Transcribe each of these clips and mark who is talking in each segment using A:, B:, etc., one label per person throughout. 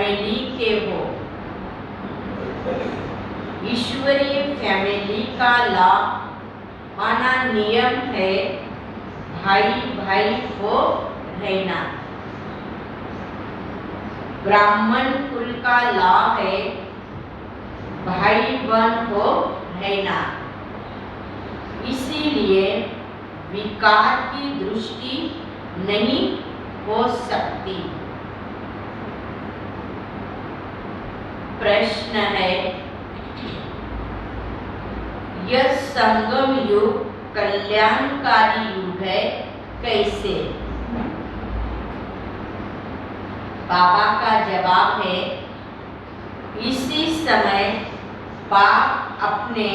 A: Family के हो। ईश्वरीय फैमिली का लॉ माना नियम है भाई भाई हो रहना। ब्राह्मण कुल का लॉ है भाई बहन हो रहना। इसीलिए विकार की दृष्टि नहीं हो सकती। प्रश्न है, यह संगम युग कल्याणकारी युग है, कैसे? बाबा का जवाब है, इसी समय बाप अपने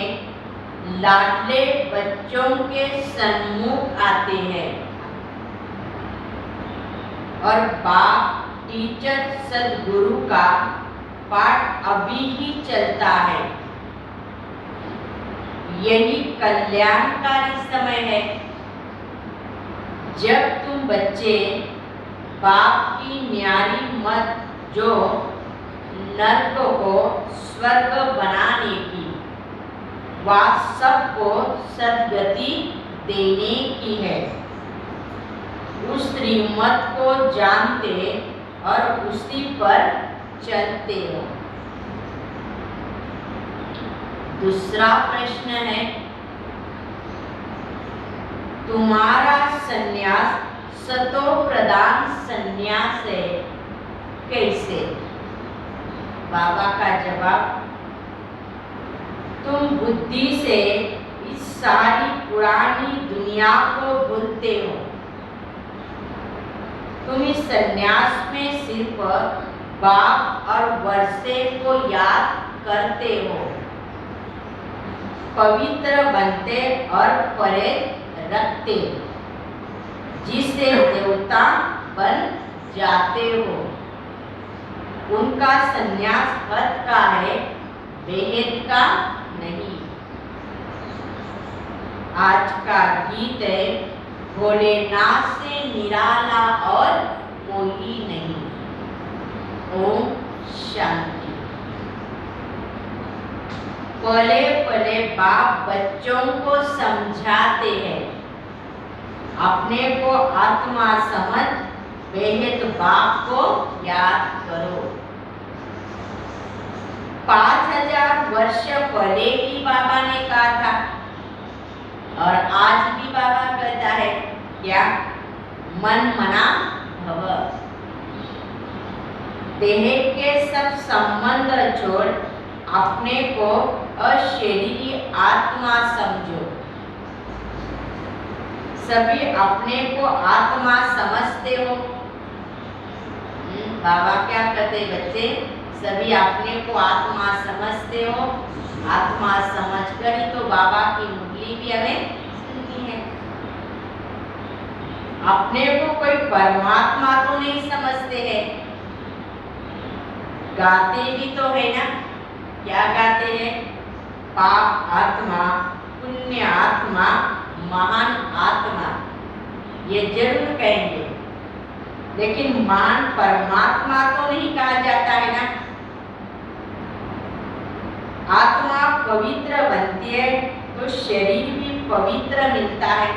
A: लाडले बच्चों के सन्मुख आते हैं और बाप टीचर सदगुरु का पाठ अभी ही चलता है। यही कल्याणकारी समय है जब तुम बच्चे बाप की न्यारी मत जो नर्क को स्वर्ग बनाने की व सबको सद्गति देने की है, उस श्रीमत को जानते और उसी पर चलते हो। दूसरा प्रश्न है, तुम्हारा सन्यास सतो प्रदान सन्यास है, कैसे? बाबा का जवाब, तुम बुद्धि से इस सारी पुरानी दुनिया को भूलते हो। तुम इस सन्यास में सिर्फ बाप और वर्षे को याद करते हो, पवित्र बनते और परे रखते, जिससे देवता बन जाते हो। उनका सन्यास हद का है, बेहद का नहीं। आज का गीत है, भोलेनाथ से निराला और कोई नहीं। ओम शांति। पले पले बाप बच्चों को समझाते हैं, अपने को आत्मा समझ बेहद बाप को याद करो। 5000 वर्ष पहले ही बाबा ने कहा था और आज भी बाबा कहता है, क्या? मन मना भव। देह के सब संबंध छोड़ अपने को अशरीरी आत्मा समझो। सभी अपने को आत्मा समझते हो। बाबा क्या कहते बच्चे? सभी अपने को आत्मा समझते हो। आत्मा समझकर ही तो बाबा की मुरली भी हमें सुननी है। अपने को कोई परमात्मा तो नहीं समझते हैं। गाते भी तो है ना, क्या गाते हैं? पाप आत्मा, पुण्य आत्मा, महान आत्मा, ये जरूर कहेंगे, लेकिन महान परमात्मा तो नहीं कहा जाता है ना। आत्मा पवित्र बनती है तो शरीर भी पवित्र मिलता है।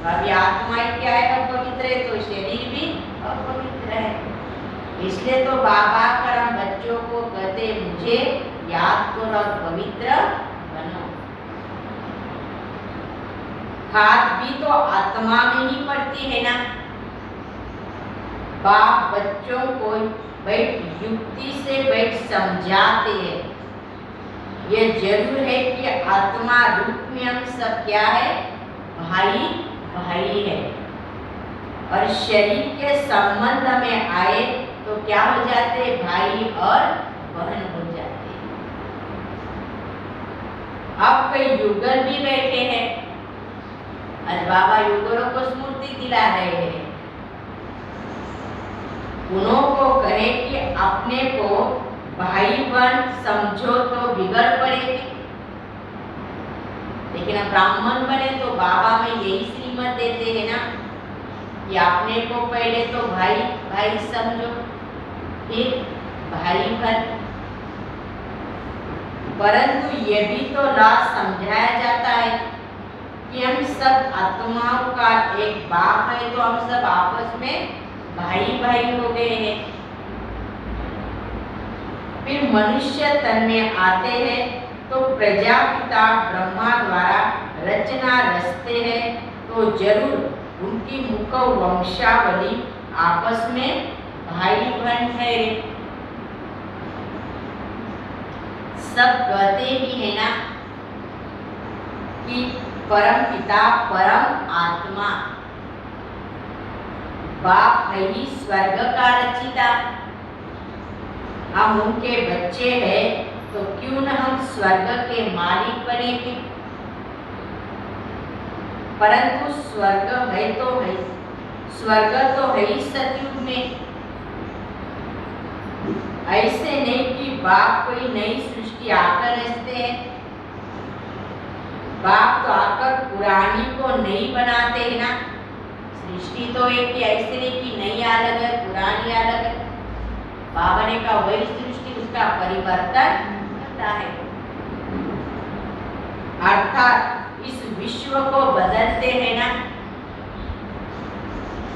A: अभी आत्मा ही क्या है, अपवित्र है, तो शरीर भी अपवित्र है। इसलिए तो बाबा करम बच्चों को कहते, मुझे याद करो और पवित्र बनो। खाद भी तो आत्मा में ही पड़ती है ना। बाप बच्चों को बैठ युक्ति से बैठ समझाते हैं। ये जरूर है कि आत्मा रूप में हम सब क्या है? भाई भाई है। और शरीर के संबंध में आए तो क्या हो जाते? भाई और बहन हो जाते। अब कई युगल भी बैठे हैं, आज बाबा युगलों को स्मृति दिला रहे हैं। उन्हों को कहे कि अपने को भाई बहन समझो तो बिगड़ पड़ेगी, लेकिन अब ब्राह्मण बने तो बाबा में यही श्रीमत देते हैं ना कि अपने को पहले तो भाई भाई समझो, फिर भाई बहन। परंतु ये भी तो लाभ समझाया जाता है कि हम सब आत्माओं का एक बाप है, तो हम सब आपस में भाई भाई हो गए हैं। फिर मनुष्य तन में आते हैं तो प्रजापिता ब्रह्मा द्वारा रचना रचते हैं, तो जरूर उनकी मुख वंशावली आपस में भाई बहन ठहरे। सब कहते भी है ना कि परम पिता परम आत्मा बाप है ही स्वर्ग का रचिता। हम उनके बच्चे हैं तो क्यों न हम स्वर्ग के मालिक बनेंगे। परंतु स्वर्ग है तो है, स्वर्ग तो है ही सतयुग में। ऐसे नहीं कि बाप कोई नई सृष्टि आकर रचते हैं। बाप तो आकर पुरानी को नहीं बनाते हैं ना। सृष्टि तो एक ही, ऐसे नहीं कि नई अलग है पुरानी अलग है। बाबा ने कहा वही सृष्टि, उसका परिवर्तन करता है, अर्थात इस विश्व को बदलते हैं ना।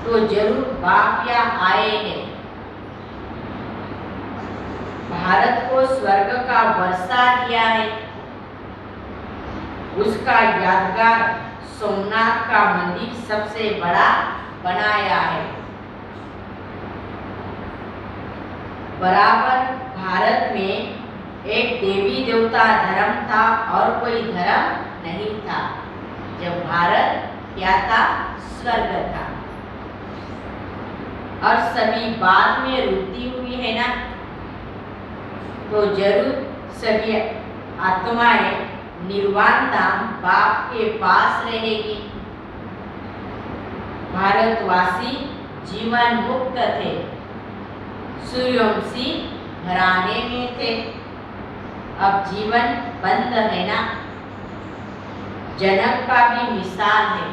A: तो जरूर बाप यहाँ आए हैं। भारत को स्वर्ग का वर्षा दिया है। उसका यादगार सोमनाथ का मंदिर सबसे बड़ा बनाया है। बराबर भारत में एक देवी देवता धर्म था और कोई धर्म नहीं था। जब भारत क्या था? स्वर्ग था। और सभी बाद में वृद्धि हुई है ना। तो जरूर सभी आत्माएं निर्वाण धाम बाप के पास रहेगी। भारतवासी जीवन मुक्त थे, सूर्यवंशी घराने में थे। अब जीवन बंद है ना। जनक का भी मिसाल है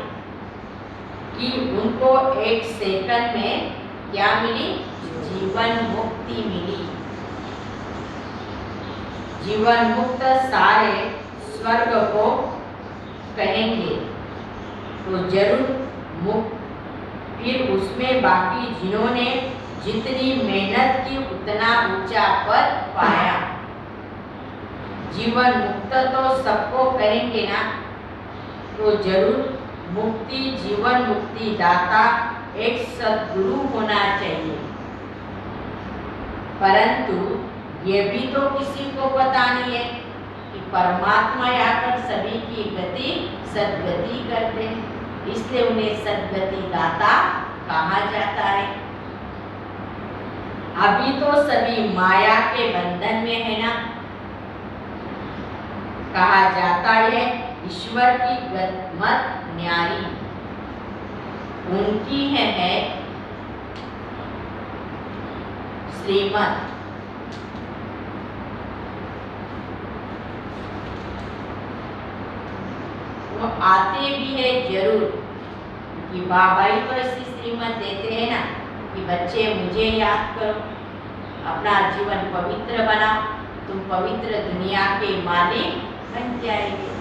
A: कि उनको एक सेकंड में क्या मिली? जीवन मुक्ति मिली। जीवन मुक्त सारे स्वर्ग को कहेंगे तो जरूर मुक्त। फिर उसमें बाकी जिन्होंने जितनी मेहनत की उतना ऊंचा पद पाया। जीवन मुक्त तो सबको करेंगे ना। तो जरूर मुक्ति जीवन मुक्ति दाता एक सद्गुरु होना चाहिए। परंतु ये भी तो किसी को पता नहीं है कि परमात्मा आकर सभी की गति सद्गति करते हैं, इसलिए उन्हें सद्गति दाता कहा जाता है। अभी तो सभी माया के बंधन में है ना। कहा जाता है ईश्वर की गतमत न्यारी उनकी है श्रीमत। वो आते भी है जरूर कि बाबा ही तो ऐसी श्रीमत देते हैं ना कि बच्चे मुझे याद करो, अपना जीवन पवित्र बनाओ, तुम पवित्र दुनिया के मालिक बन जाएंगे।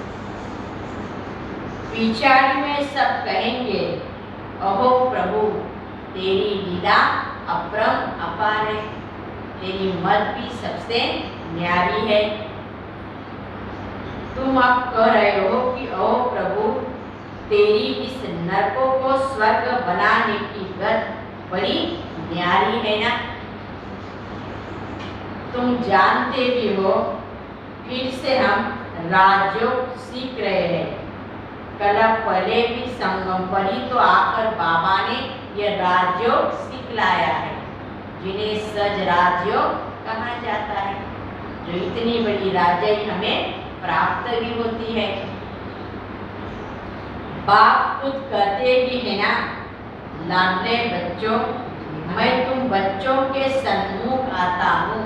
A: पिछाड़ी में सब कहेंगे अहो प्रभु तेरी लीला अपरम अपार है, तेरी मत भी सबसे न्यारी है। तुम अब कह रहे हो कि ओ प्रभु तेरी इस नरकों को स्वर्ग बनाने की गत बड़ी न्यारी है ना। तुम जानते भी हो फिर से हम राजयोग सीख रहे हैं। कल पहले भी संगम पर ही तो आकर बाबा ने यह राजयोग सिखलाया है, जिन्हें सज राजयोग कहा जाता है, जो इतनी बड़ी राजय हमें प्राप्त भी होती है। बाप खुद कहते भी है ना, लाडले बच्चों मैं तुम बच्चों के सन्मुख आता हूँ।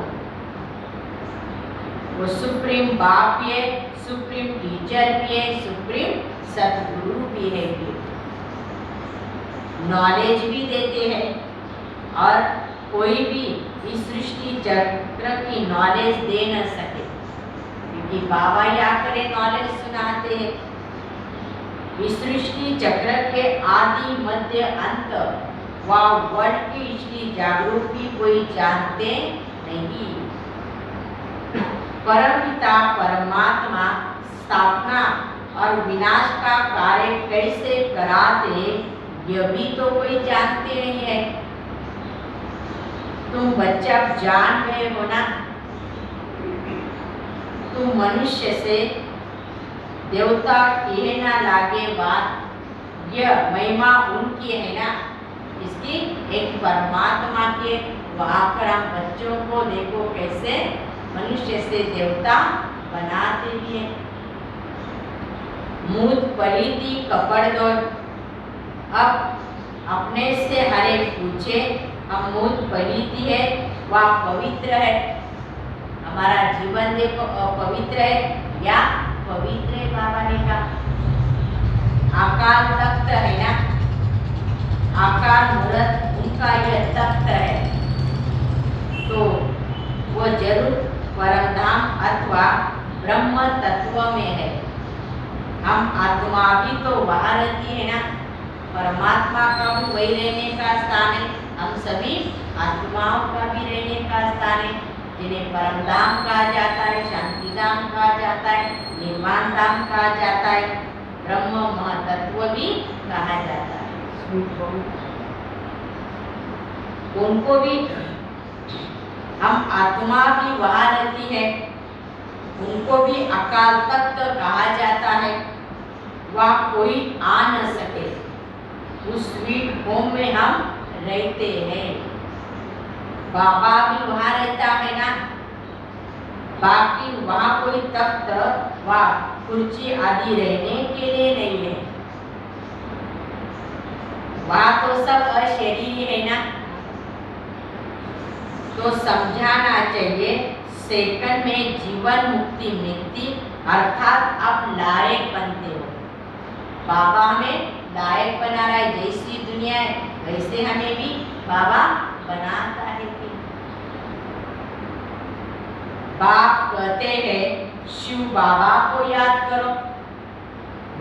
A: वो सुप्रीम बाप भी है, सुप्रीम टीचर भी है, सुप्रीम सतगुरु भी है, नॉलेज भी देते हैं और कोई भी इस सृष्टि चक्र की नॉलेज दे न सके, क्योंकि बाबा ही आकर नॉलेज सुनाते हैं। इस सृष्टि चक्र के आदि मध्य अंत व वर्ल्ड की इसकी जागरूकता कोई जानते नहीं। परमपिता परमात्मा स्थापना और विनाश का कार्य कैसे कराते यह भी तो कोई जानते नहीं है। तुम बच्चा जान गए हो ना, तुम मनुष्य से देवता कहना लागे बात, यह महिमा उनकी है ना, इसकी एक परमात्मा के वहाँ पर हम बच्चों को देखो कैसे मनुष्य से देवता बनाते भी है। मूत पलीती कपड़ दो। अब अपने से हर एक पूछे, हम मूत पलीती है व पवित्र है, हमारा जीवन देखो अपवित्र है या पवित्र है। बाबा ने कहा आकाल तख्त है ना, आकार मूर्त उनका यह तख्त है, तो वो जरूर परमधाम अथवा ब्रह्म तत्व में है। हम आत्मा भी तो वहाँ रहती है ना, परमात्मा का भी वही रहने का स्थान है। हम सभी आत्माओं का भी रहने का स्थान है, जिन्हें परमधाम कहा जाता है, शांतिधाम कहा जाता है, निर्वाण धाम कहा जाता है, ब्रह्म महतत्व भी कहा जाता है। उनको भी हम आत्मा भी वहाँ रहती है, उनको भी अकाल तख्त कहा जाता है। वह कोई आ न सके, उस स्वीट होम में हम रहते हैं। बाबा भी वहाँ रहता है ना, बाकी वहाँ कोई तख्त व कुर्सी आदि रहने के लिए नहीं है। वहाँ तो सब अशरीरी है ना, तो समझाना चाहिए सेकंड में जीवन मुक्ति मिलती, अर्थात आप लायक बनते हो। बाबा हमें लायक बना रहा है, जैसी दुनिया है वैसे हमें भी बाबा बनाता है। बाप कहते हैं शिव बाबा को याद करो,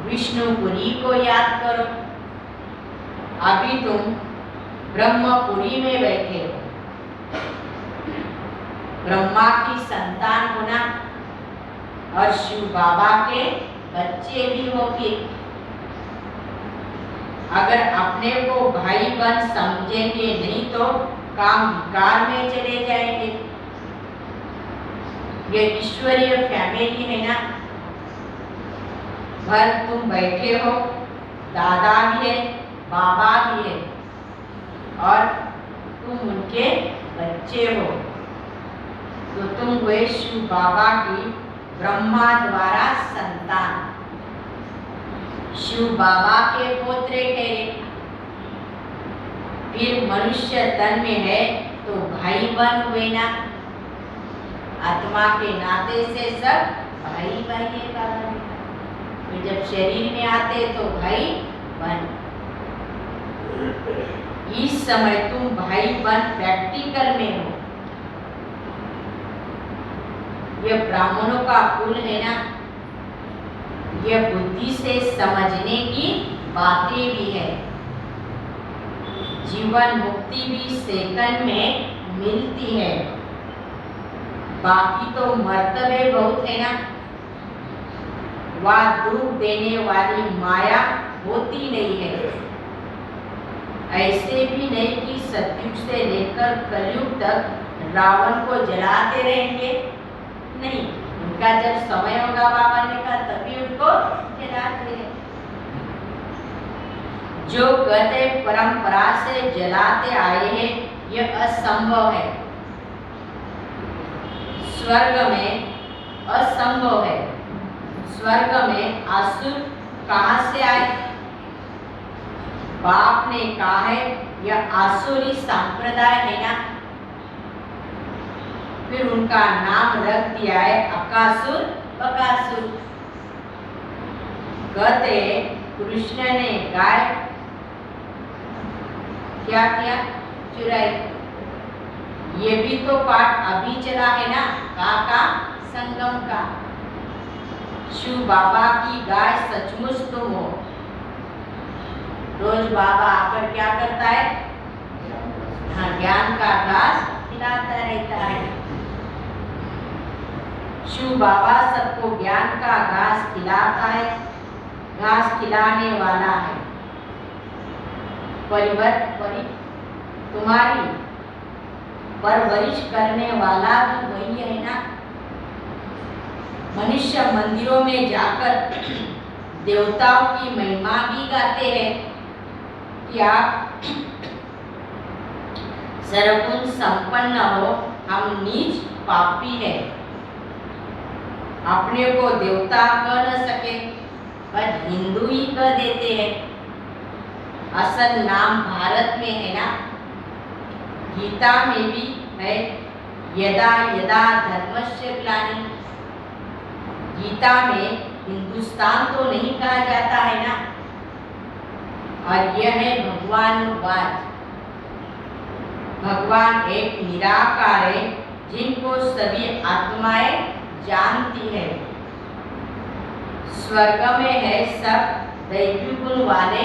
A: विष्णुपुरी को याद करो। अभी तुम ब्रह्मपुरी में बैठे हो, ब्रह्मा की संतान होना और शिव बाबा के बच्चे भी होगे। अगर अपने को भाई बहन समझेंगे नहीं तो काम विकार में चले जाएंगे। ये ईश्वरीय फैमिली है ना, भर तुम बैठे हो, दादा भी है, बाबा भी है और तुम उनके बच्चे हो, तो तुम हुए शिव बाबा की ब्रह्मा द्वारा संतान, शिव बाबा के पोत्रे ठहरे। फिर मनुष्य तन में है तो भाई बहन हुए ना, आत्मा के नाते से सब भाई भाई का बने। फिर जब शरीर में आते तो भाई बहन। इस समय तुम भाई बहन प्रैक्टिकल में हो। यह ब्राह्मणों का कुल है ना, यह बुद्धि से समझने की बातें भी है। जीवन मुक्ति भी सेकंड में मिलती है, बाकी तो मर्तबे बहुत है ना। वह दुख देने वाली माया होती नहीं है। ऐसे भी नहीं कि सतयुग से लेकर कलयुग तक रावण को जलाते रहेंगे, नहीं। उनका जब समय होगा बाबा ने कहा तभी उनको जलाते हैं। जो कहते परंपरा से जलाते आए हैं यह असंभव है, स्वर्ग में असंभव है। स्वर्ग में असुर कहाँ से आए? बाप ने कहा है यह आसुरी संप्रदाय है ना, फिर उनका नाम रख दिया है अकासुर बकासुर। कहते कृष्ण ने गाय क्या किया? चुराई। ये भी तो पाठ अभी चला है ना, का संगम का। शिव बाबा की गाय सचमुच तुम हो। रोज बाबा आकर क्या करता है? हाँ, ज्ञान का घास खिलाता रहता है। शिव बाबा सबको ज्ञान का घास खिलाता है, घास खिलाने वाला है। तुम्हारी परवरिश करने वाला भी वही है ना। मनुष्य मंदिरों में जाकर देवताओं की महिमा भी गाते हैं कि आप सर्वगुण संपन्न हो, हम नीच पापी है। अपने को देवता कह न सके पर हिंदू ही कह देते हैं। असल नाम भारत में है ना। गीता में भी है, यदा यदा धर्मस्य ग्लानि। गीता में हिंदुस्तान तो नहीं कहा जाता है ना। और यह है भगवान वाच। भगवान एक निराकार है जिनको सभी आत्माएं जानती है। स्वर्ग में है सब दैवी गुण वाले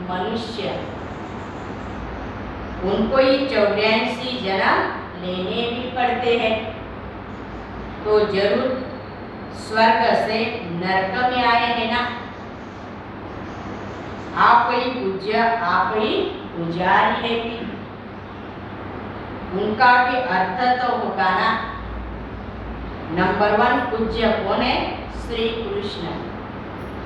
A: मनुष्य। उनको ही 84 जन्म लेने भी पड़ते हैं। तो जरूर स्वर्ग से नरक में आए हैं ना। आप ही पूज्य, आप ही पुजारी है भी। उनका भी अर्थ तो होगा ना। नंबर 1 पूज्य कौन है? श्री कृष्ण।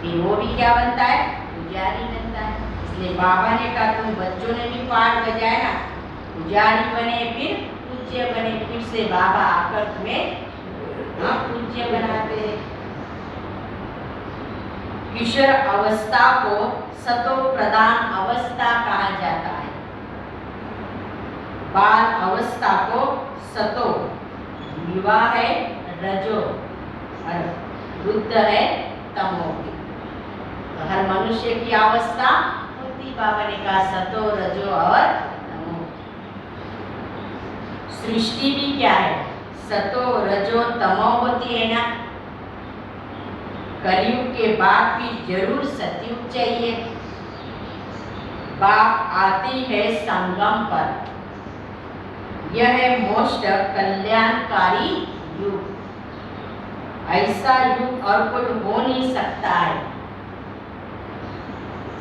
A: फिर वो भी क्या बनता है? पुजारी बनता है। इसलिए बाबा ने कहा, तुम बच्चों ने भी पाठ बजाया ना, पुजारी बने फिर पूज्य बने। फिर से बाबा आकर तुम्हें पूज्य बनाते हैं। किशोर अवस्था को सतो प्रधान अवस्था कहा जाता है। बाल अवस्था को सतो, युवा है रजो और वृद्ध है तमो। तो हर मनुष्य की अवस्था होती, बाबा ने कहा सतो रजो और तमो। सृष्टि भी क्या है? सतो रजो तमो होती है ना। कलयुग के बाद भी जरूर सतयुग चाहिए। बात आती है संगम पर। यह है मोस्ट कल्याणकारी युग। ऐसा युग और कोई हो नहीं सकता है।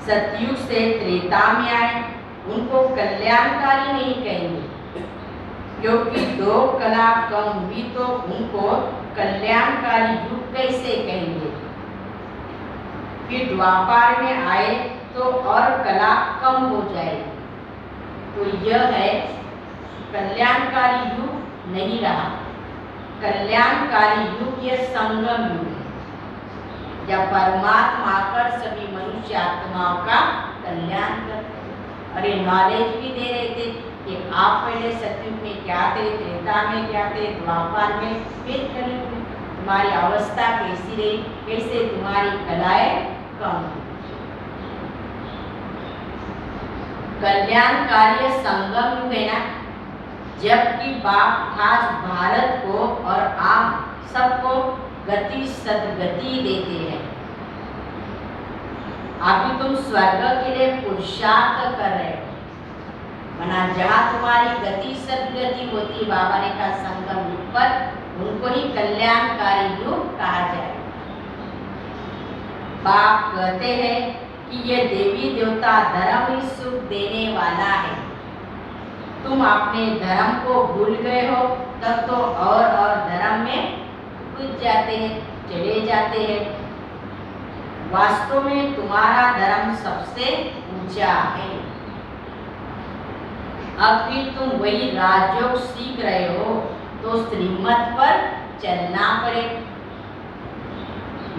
A: सतयुग से त्रेता में आए, उनको कल्याणकारी नहीं कहेंगे, क्योंकि 2 कला कम हुई तो उनको कल्याणकारी युग कैसे कहेंगे। फिर द्वापर में आए तो और कला कम हो जाएगी। तो यह है कल्याणकारी युग नहीं रहा। कल्याणकारी युग यह संगम युग है, जब परमात्मा आकर सभी मनुष्य आत्माओं का कल्याण करते हैं। और ये नॉलेज भी दे रहे थे कि आप पहले सतयुग में क्या थे, त्रेता में क्या थे, द्वापर में, फिर कलयुग में तुम्हारी अवस्था कैसी रही, कैसे तुम्हारी कलाएं कम हुई। कल्याणकारी संगम युग है ना। जबकि बाप आज भारत को और आप सबको गति सदगति देते हैं। अभी तुम स्वर्ग के लिए पुरुषार्थ कर रहे हो, मना जहाँ तुम्हारी गति सदगति होती, बाबा ने कहा संगम युग पर उनको ही कल्याणकारी युग कहा जाए। बाप कहते हैं कि ये देवी देवता धर्म ही सुख देने वाला है। तुम अपने धर्म को भूल गए हो तब तो और धर्म में घुस जाते हैं, चले जाते हैं। वास्तव में तुम्हारा धर्म सबसे ऊंचा है। अब भी तुम वही राजयोग सीख रहे हो तो श्रीमत पर चलना पड़े।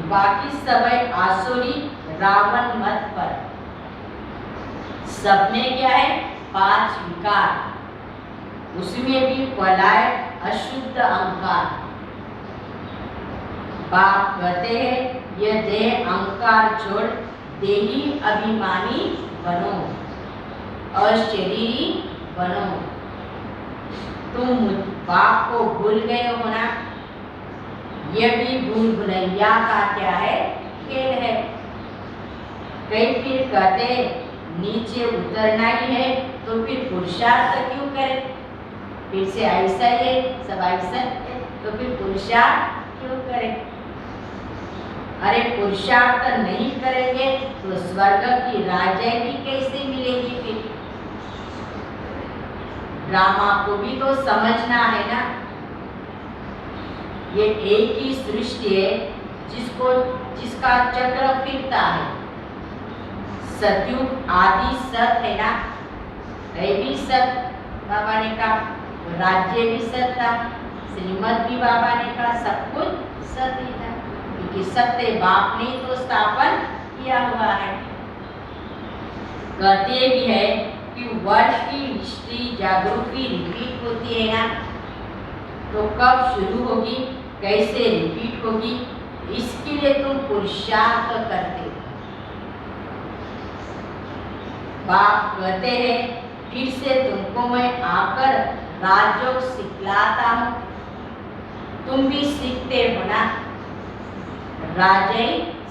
A: बाकी सब है आसुरी रावण मत पर। सब में क्या है? 5 विकार, उसमें भी पलाय अशुद्ध अहंकार। बाप कहते हैं यह देह अहंकार छोड़ देही अभिमानी बनो और शरीरी बनो। तुम मुझ बाप को भूल गए हो ना। यह भी भूल भुलैया का क्या है, खेल है। कई फिर कहते नीचे उतरना ही है तो फिर पुरुषार्थ क्यों करें, फिर से ऐसा ही है, सब ऐसा है, तो फिर पुरुषार्थ क्यों करें। अरे पुरुषार्थ नहीं करेंगे तो स्वर्ग की राजाई भी कैसे मिलेगी। फिर ड्रामा को भी तो समझना है ना। ये एक ही सृष्टि है जिसका चक्र फिरता है। सतयुग आदि सत है ना, है भी सत बाबा ने कहा, राज्य भी सत था, श्रीमत भी बाबा ने कहा, सब कुछ सत ही था, क्योंकि सत्य बाप ने तो स्थापन किया हुआ है। कहते भी है कि वर्ष की हिस्ट्री जागरूकी रिपीट होती है ना, तो कब शुरू होगी, कैसे रिपीट होगी, इसके लिए तुम पुरुषार्थ करते हो। बाप कहते हैं फिर से तुमको मैं आकर राजयोग सिखलाता हूँ, तुम भी सीखते हो ना। राजय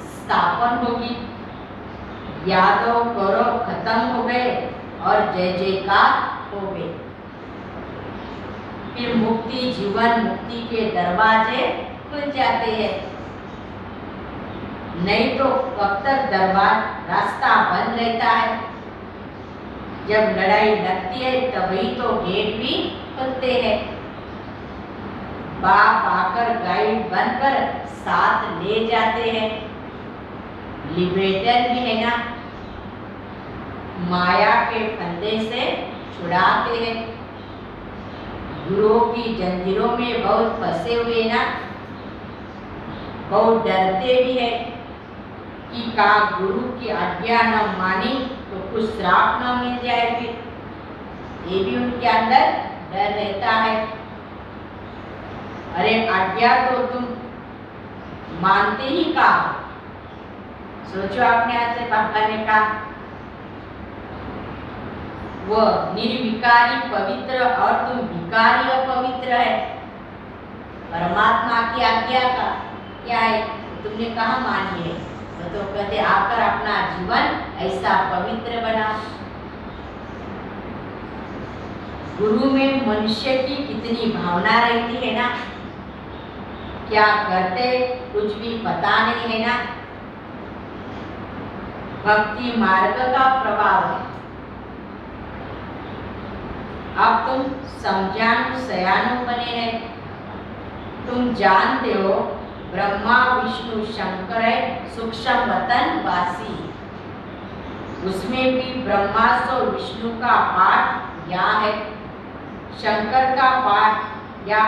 A: स्थापन होगी, यादव करो खत्म हो गए और जय जयकार हो गए। फिर मुक्ति जीवन मुक्ति के दरवाजे खुल जाते हैं। नहीं तो कब तक रास्ता बंद रहता है। जब लड़ाई लगती है तभी तो गेट भी खुलते हैं। बाप आकर गाइड बनकर साथ ले जाते हैं। लिबरेटर भी है ना, माया के फंदे से छुड़ाते हैं। गुरुओं की जंजीरों में बहुत फंसे हुए ना, बहुत डरते भी है कि का गुरु की आज्ञा न मानी तो कुछ श्राप न मिल जाए। फिर ये भी उनके अंदर डर रहता है। अरे आज्ञा तो तुम मानते ही का, सोचो आपने आज से पापा ने कहा वह निर्विकारी पवित्र और तुम विकारी अपवित्र है। परमात्मा की आज्ञा का क्या है, तुमने कहा मानी है, तो कहते आकर अपना जीवन ऐसा पवित्र बनाओ। गुरु में मनुष्य की कितनी भावना रहती है ना, क्या करते कुछ भी पता नहीं है ना। भक्ति मार्ग का प्रभाव है। अब तुम समझानु सयानु बने हैं। तुम जानते हो ब्रह्मा विष्णु शंकर है सूक्ष्म वतन वासी। उसमें भी ब्रह्मा सो विष्णु का पाठ या है, शंकर का पाठ या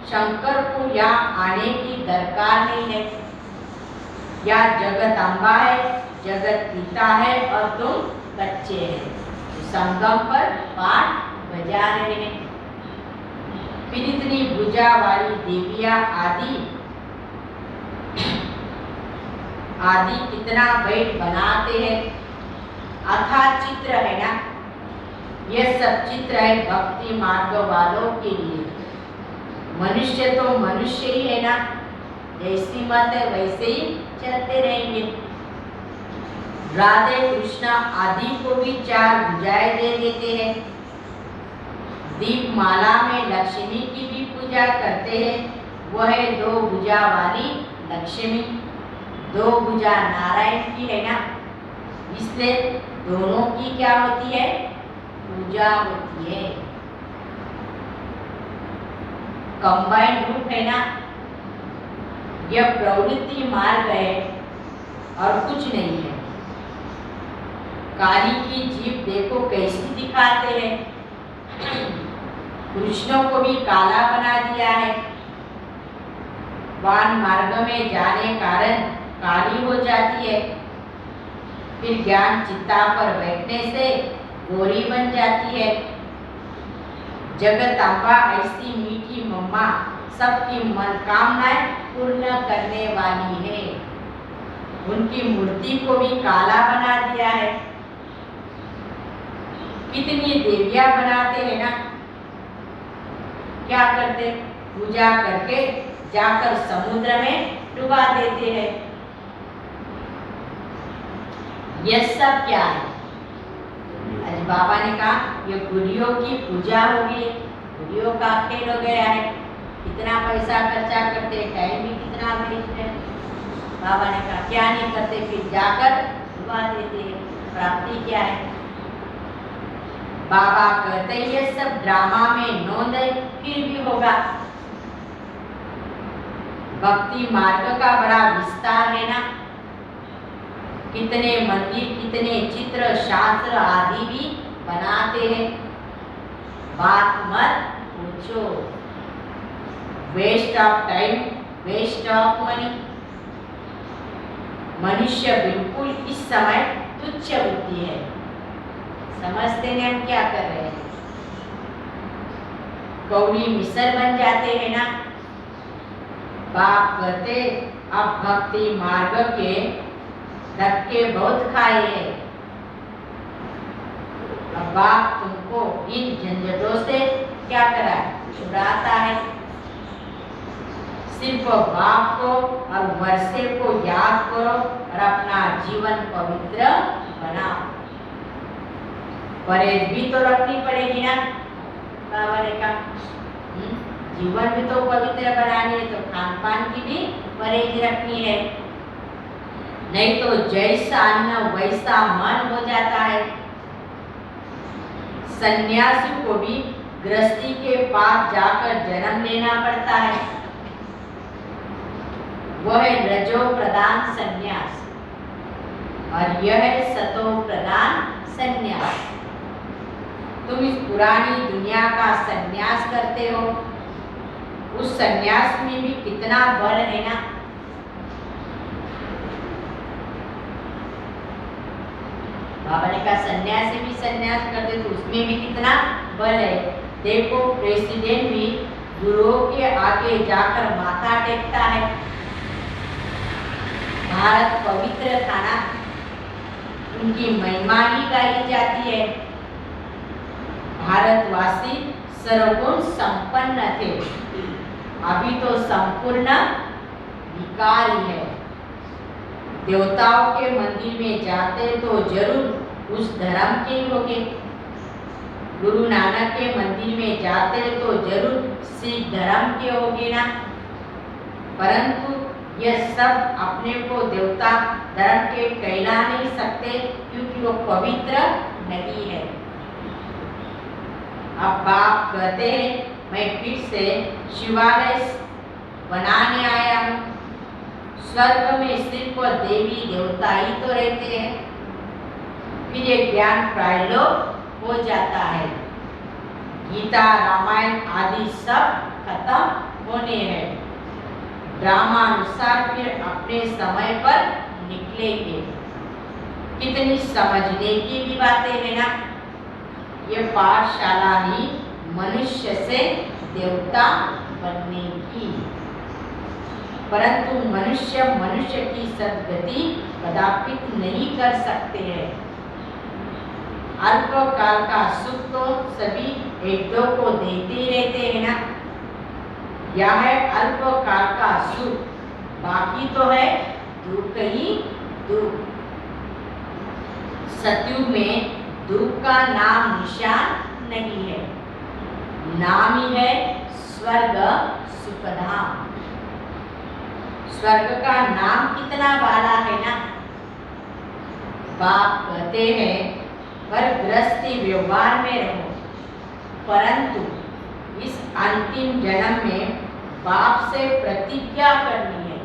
A: शंकर को यहाँ आने की दरकार नहीं है। या जगत अम्बा है, जगत पिता है और तुम बच्चे हैं, संगम पर पाठ बजा रहे हैं। फिर इतनी भुजा वाली देवियां आदि कितना बैठ बनाते हैं। अथा चित्र है ना, यह सब चित्र है भक्ति मार्ग वालों के लिए। मनुष्य तो मनुष्य ही है ना, जैसी मत है वैसे ही चलते रहेंगे। राधे कृष्णा आदि को भी चार भुजाएं दे देते हैं। दीप माला में लक्ष्मी की भी पूजा करते हैं, वह है दो भुजा वाली लक्ष्मी। दो भुजा नारायण की है ना, इसलिए दोनों की क्या होती है, पूजा होती है। कंबाइंड रूप है ना, यह प्रवृत्ति मार्ग है और कुछ नहीं है। काली की जीभ देखो कैसी दिखाते हैं। कृष्णों को भी काला बना दिया है। वान मार्ग में जाने कारण काली हो जाती है। फिर ज्ञान चित्ता पर बैठने से गोरी बन जाती है। जगत अम्बा ऐसी मीठी मम्मा सबकी मनोकामनाएं पूर्ण करने वाली है। उनकी मूर्ति को भी काला बना दिया है। कितनी देवियां बनाते हैं ना, क्या करते, पूजा करके जाकर समुद्र में डुबा देते हैं। यह सब क्या है? आज बाबा ने कहा ये गुड़ियों की पूजा होगी, गुड़ियों का खेल हो गया है, कितना पैसा खर्चा करते, टाइम भी कितना वेस्ट है। बाबा ने कहा क्या नहीं करते, फिर जाकर डुबा देते हैं। प्राप्ति क्या है? बाबा कहते ये सब ड्रामा में नोंद है, फिर भी होगा। भक्ति मार्ग का बड़ा विस्तार है ना, कितने मंदिर, कितने चित्र, शास्त्र आदि भी बनाते हैं। बात मत पूछो, waste of time, waste of money. मनुष्य बिल्कुल इस समय तुच्छ बुद्धि है, समझते हैं हम क्या कर रहे हैं। कौड़ी मिसर बन जाते हैं ना। बाप कहते अब भक्ति मार्ग के धक्के बहुत खाए हैं, अब बाप तुमको इन झंझटों से क्या करा, छुड़ाता है। सिर्फ बाप को और वर्षे को याद करो और अपना जीवन पवित्र बनाओ। परहेज भी तो रखनी पड़ेगी ना, बाबा ने कहा जीवन भी तो पवित्र बनानी है, तो खान पान की भी परहेज रखनी है, नहीं तो जैसा अन्न वैसा मन हो जाता है। सन्यासी को भी गृहस्थी के पास जाकर जन्म लेना पड़ता है, वह है रजो प्रधान सन्यास और यह है सतो प्रधान सन्यास। तुम इस पुरानी दुनिया का सन्यास करते हो, उस सन्यास में भी कितना बल है ना। बाबा ने कहा सन्यासी भी सन्यास करते तो उसमें भी कितना बल है। देखो प्रेसिडेंट भी गुरुओं के आगे जाकर माथा टेकता है। भारत पवित्र था ना, उनकी महिमा ही गाई जाती है। भारतवासी सर्वगुण संपन्न थे, अभी तो संपूर्ण विकारी है। देवताओं के मंदिर में जाते तो जरूर उस धर्म के होंगे, गुरु नानक के मंदिर में जाते तो जरूर सिख धर्म के होंगे ना। परंतु यह सब अपने को देवता धर्म के कहला नहीं सकते, क्योंकि वो पवित्र नहीं है। अब बाप कहते हैं मैं फिर से शिवालय बनाने आया हूँ। स्वर्ग में सिर्फ देवी देवता ही तो रहते हैं, फिर ये ज्ञान प्रायलोक हो जाता है। गीता रामायण आदि सब खत्म होने हैं, ड्रामानुसार फिर अपने समय पर निकलेंगे। कितनी समझने की भी बातें हैं ना। ये पाठशाला ही मनुष्य से देवता बनने की, परंतु मनुष्य मनुष्य की सद्गति कदापि नहीं कर सकते हैं। अल्पकाल का सुख तो सभी एक दो को देते ही रहते हैं ना। यह है अल्पकाल का सुख, बाकी तो है दुख ही दुख। सतयुग में दुख का नाम निशान नहीं है, नाम ही है स्वर्ग सुखधाम। स्वर्ग का नाम कितना वाला है ना। बाप कहते हैं पर गृहस्थी व्यवहार में रहो, परंतु इस अंतिम जन्म में बाप से प्रतिज्ञा करनी है।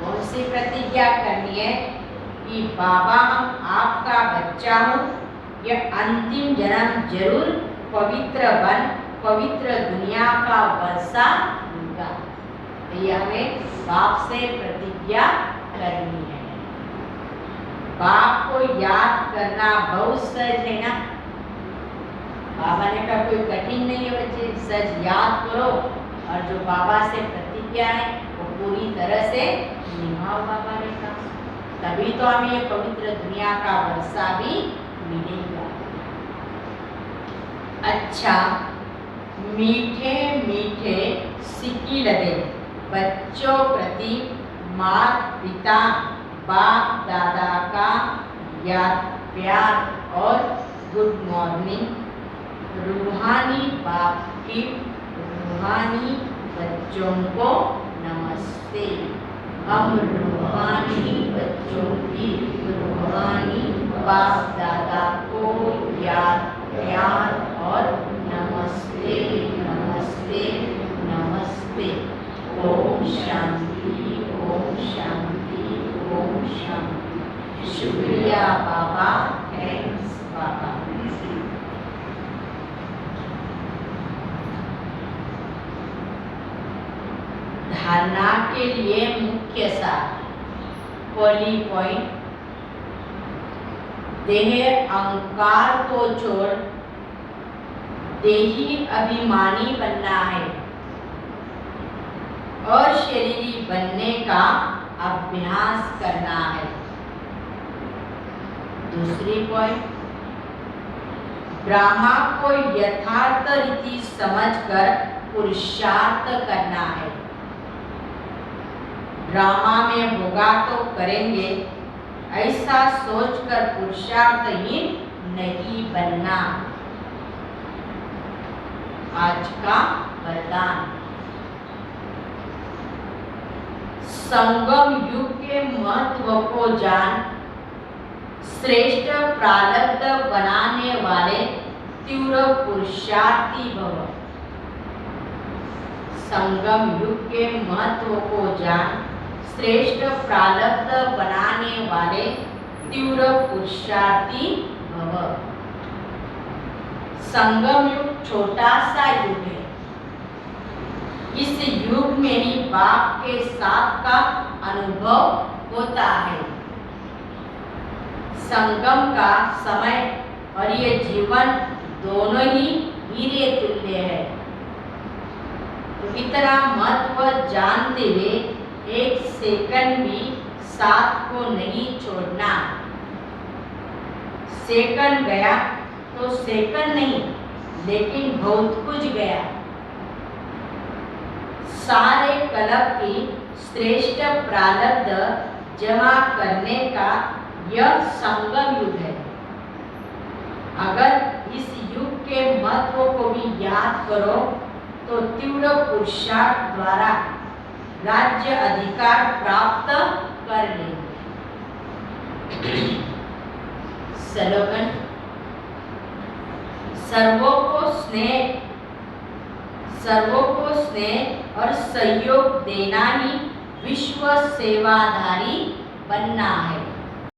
A: कौन सी प्रतिज्ञा करनी है? कि बाबा हम आपका बच्चा हूँ, यह अंतिम जन्म जरूर पवित्र बन पवित्र दुनिया का वर्षा दूंगा। ये हमें बाप से प्रतिज्ञा करनी है। बाप को याद करना बहुत सहज है ना। बाबा ने कहा कोई कठिन नहीं है बच्चे, सहज याद करो और जो बाबा से प्रतिज्ञा है वो पूरी तरह से निभाओ। बाबा ने कहा तभी तो हमें ये पवित्र दुनिया का वर्षा भी मिलेगा। अच्छा, मीठे मीठे सिक्की लगे बच्चों प्रति माता पिता बाप दादा का याद प्यार और गुड मॉर्निंग। रूहानी बाप की रूहानी बच्चों को नमस्ते। हम रूहानी बच्चों की रूहानी बाप दादा को याद प्यार और नमस्ते नमस्ते नमस्ते। ओम शांति ओम शांति ओम शांति। शुक्रिया बाबा, थैंक्स बाबा। धारणा के लिए मुख्य सार। पहली पॉइंट, देह अहंकार को छोड़ देही अभिमानी बनना है और शरीरी बनने का अभ्यास करना है। दूसरी पॉइंट, ब्रह्मा को यथार्थ रीति समझकर पुरुषार्थ करना है। ड्रामा में होगा तो करेंगे ऐसा सोचकर पुरुषार्थहीन नहीं बनना। आज का वरदान। संगम युग के महत्व को जान श्रेष्ठ प्रारब्ध बनाने वाले तीव्र पुरुषार्थी भव। संगम युग के महत्व को जान श्रेष्ठ प्रारब्ध बनाने वाले तीव्र पुरुषार्थी भव। संगम युग छोटा सा युग है। इस युग में ही बाप के साथ का अनुभव होता है। संगम का समय और ये जीवन दोनों ही हीरे तुल्य है। तो इतना महत्व जानते हुए एक सेकंड भी साथ को नहीं छोड़ना। सेकंड गया तो सेकंड नहीं, लेकिन बहुत कुछ गया। सारे कल्प की श्रेष्ठ प्रारब्ध जमा करने का यह संगम युग है। अगर इस युग के महत्व को भी याद करो तो तीव्र पुरुषार्थ द्वारा राज्य अधिकार प्राप्त कर लेंगे। स्लोगन। सर्वों को स्नेह और सहयोग देना ही विश्व सेवाधारी बनना है।